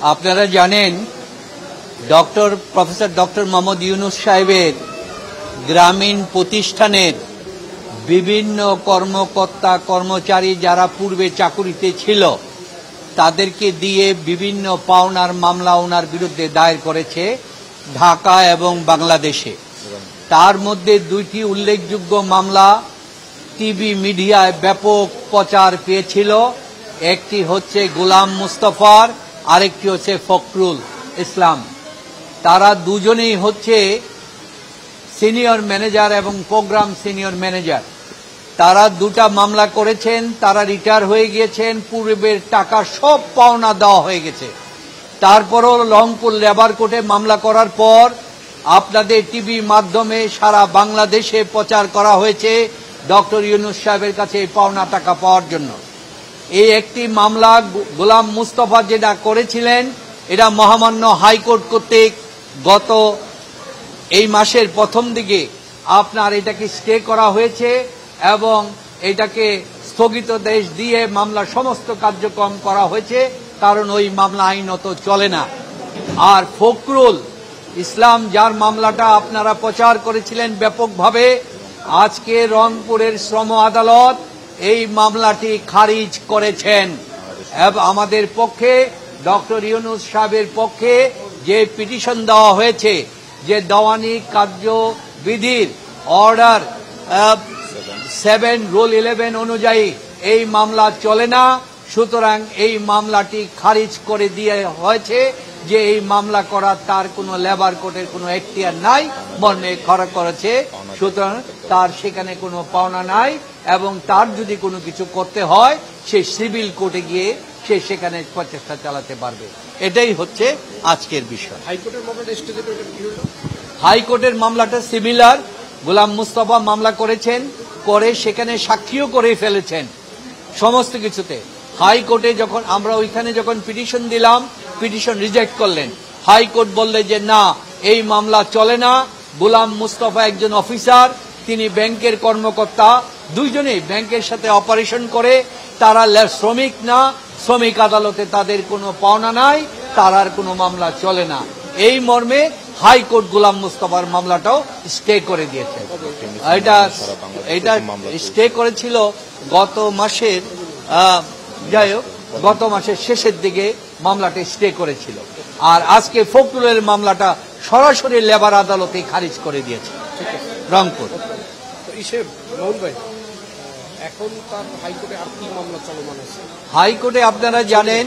আপনারা জানেন professor doctor Mohammad Yunus সাহেবের গ্রামীণ প্রতিষ্ঠানের বিভিন্ন কর্মকর্তা কর্মচারী যারা পূর্বে চাকুরিতে ছিল তাদেরকে দিয়ে বিভিন্ন পাওনার মামলা ওনার বিরুদ্ধে দায়ের করেছে ঢাকা এবং বাংলাদেশে। তার মধ্যে দুইটি উল্লেখযোগ্য মামলা টিভি মিডিয়ায় ব্যাপক প্রচার পেয়েছিল। একটি হচ্ছে গোলাম মুস্তফার, আরেকটি হচ্ছে ফখরুল ইসলাম। তারা দুজনেই হচ্ছে সিনিয়র ম্যানেজার এবং প্রোগ্রাম সিনিয়র ম্যানেজার। তারা দুটা মামলা করেছেন, তারা রিটায়ার হয়ে গিয়েছেন, পূর্বের টাকা সব পাওনা দেওয়া হয়ে গেছে। তারপরও রংপুর লেবার কোর্টে মামলা করার পর আপনাদের টিভি মাধ্যমে সারা বাংলাদেশে প্রচার করা হয়েছে ডক্টর ইউনূস সাহেবের কাছে এই পাওনা টাকা পাওয়ার জন্য। এই একটি মামলা গোলাম মুস্তফা যেটা করেছিলেন, এটা মহামান্য হাইকোর্ট কর্তৃক গত এই মাসের প্রথম দিকে আপনার এটাকে স্টে করা হয়েছে এবং এটাকে স্থগিতাদেশ দিয়ে মামলার সমস্ত কার্যক্রম করা হয়েছে, কারণ ওই মামলা আইনত চলে না। আর ফখরুল ইসলাম, যার মামলাটা আপনারা প্রচার করেছিলেন ব্যাপকভাবে, আজকে রংপুরের শ্রম আদালত এই মামলাটি খারিজ করেছেন। আমাদের পক্ষে ডক্টর ইউনূস সাহেবের পক্ষে যে পিটিশন দেওয়া হয়েছে, যে দেওয়ানি কার্যবিধির অর্ডার 7 রুল 11 অনুযায়ী এই মামলা চলে না, সুতরাং এই মামলাটি খারিজ করে দিয়ে হয়েছে যে এই মামলা করার তার কোনো লেবার কোর্টের কোনো এখতিয়ার নাই মর্মে খরা করেছে। সুতরাং তার সেখানে কোনো পাওনা নাই এবং তার যদি কোনো কিছু করতে হয় সে সিভিল কোর্টে গিয়ে সে সেখানে প্রচেষ্টা চালাতে পারবে। এটাই হচ্ছে আজকের বিষয়। হাইকোর্টের মামলাটা সিমিলার। গোলাম মুস্তফা মামলা করেছেন, করে সেখানে সাক্ষীও করে ফেলেছেন সমস্ত কিছুতে। হাইকোর্টে যখন আমরা ওইখানে যখন পিটিশন দিলাম, পিটিশন রিজেক্ট করলেন। হাইকোর্ট বললে যে না, এই মামলা চলে না। গোলাম মুস্তফা একজন অফিসার, তিনি ব্যাংকের কর্মকর্তা, দুইজনেই ব্যাংকের সাথে অপারেশন করে, তারা শ্রমিক না, শ্রমিক আদালতে তাদের কোনো পাওনা নাই, তার আর কোনো মামলা চলে না। এই মর্মে হাইকোর্ট গোলাম মুস্তফার মামলাটাও স্টে করে দিয়েছে। এটা স্টে করেছিল গত মাসের গত মাসের শেষের দিকে মামলাটা স্টে করেছিল। আর আজকে ফখরুলের মামলাটা সরাসরি লেবার আদালতে খারিজ করে দিয়েছে রংপুর। হাইকোর্টে আপনারা জানেন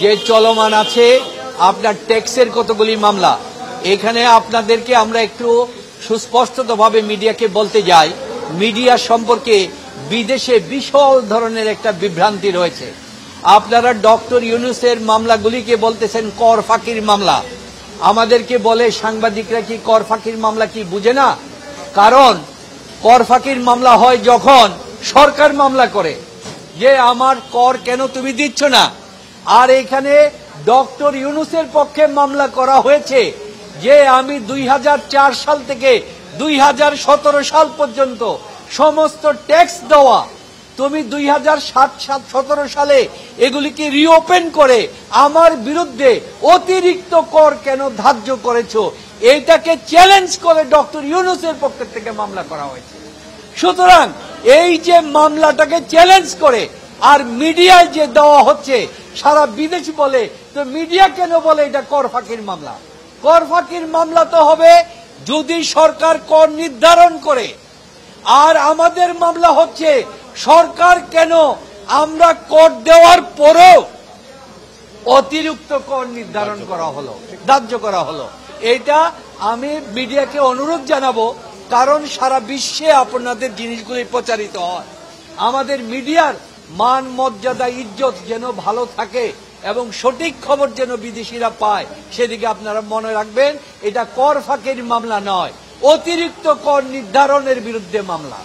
যে চলমান আছে আপনার ট্যাক্সের কতগুলি মামলা। এখানে আপনাদেরকে আমরা একটু সুস্পষ্টভাবে মিডিয়াকে বলতে যাই, মিডিয়া সম্পর্কে বিদেশে বিশাল ধরনের একটা বিভ্রান্তি রয়েছে। আপনারা ডক্টর ইউনূসের মামলাগুলিকে বলতেছেন কর ফাঁকির মামলা। আমাদেরকে বলে সাংবাদিকরা কি কর ফাঁকির মামলা কি বুঝে না? কারণ কর ফাঁকির মামলা হয় যখন সরকার মামলা করে যে আমার কর কেন তুমি দিচ্ছ না। আর এখানে ডক্টর ইউনূসের পক্ষে মামলা করা হয়েছে যে আমি 2004 সাল থেকে 2017 সাল পর্যন্ত সমস্ত ট্যাক্স দেওয়া তুমি 2017 সালে এগুলিকে রিওপেন করে আমার বিরুদ্ধে অতিরিক্ত কর কেন ধার্য করেছো, এইটাকে চ্যালেঞ্জ করে ডক্টর ইউনূসের পক্ষ থেকে মামলা করা হয়েছে। সুতরাং এই যে মামলাটাকে চ্যালেঞ্জ করে আর মিডিয়ায় যে দেওয়া হচ্ছে, সারা বিদেশি বলে, তো মিডিয়া কেন বলে এটা কর ফাঁকির মামলা? কর ফাঁকির মামলা তো হবে যদি সরকার কর নির্ধারণ করে। আর আমাদের মামলা হচ্ছে সরকার কেন আমরা কর দেওয়ার পরও অতিরিক্ত কর নির্ধারণ করা হলো, ধার্য করা হলো। এটা আমি মিডিয়াকে অনুরোধ জানাবো, কারণ সারা বিশ্বে আপনাদের জিনিসগুলি প্রচারিত হয়। আমাদের মিডিয়ার মান মর্যাদা ইজ্জত যেন ভালো থাকে এবং সঠিক খবর যেন বিদেশিরা পায়, সেদিকে আপনারা মনে রাখবেন। এটা কর ফাঁকির মামলা নয়, অতিরিক্ত কর নির্ধারণের বিরুদ্ধে মামলা।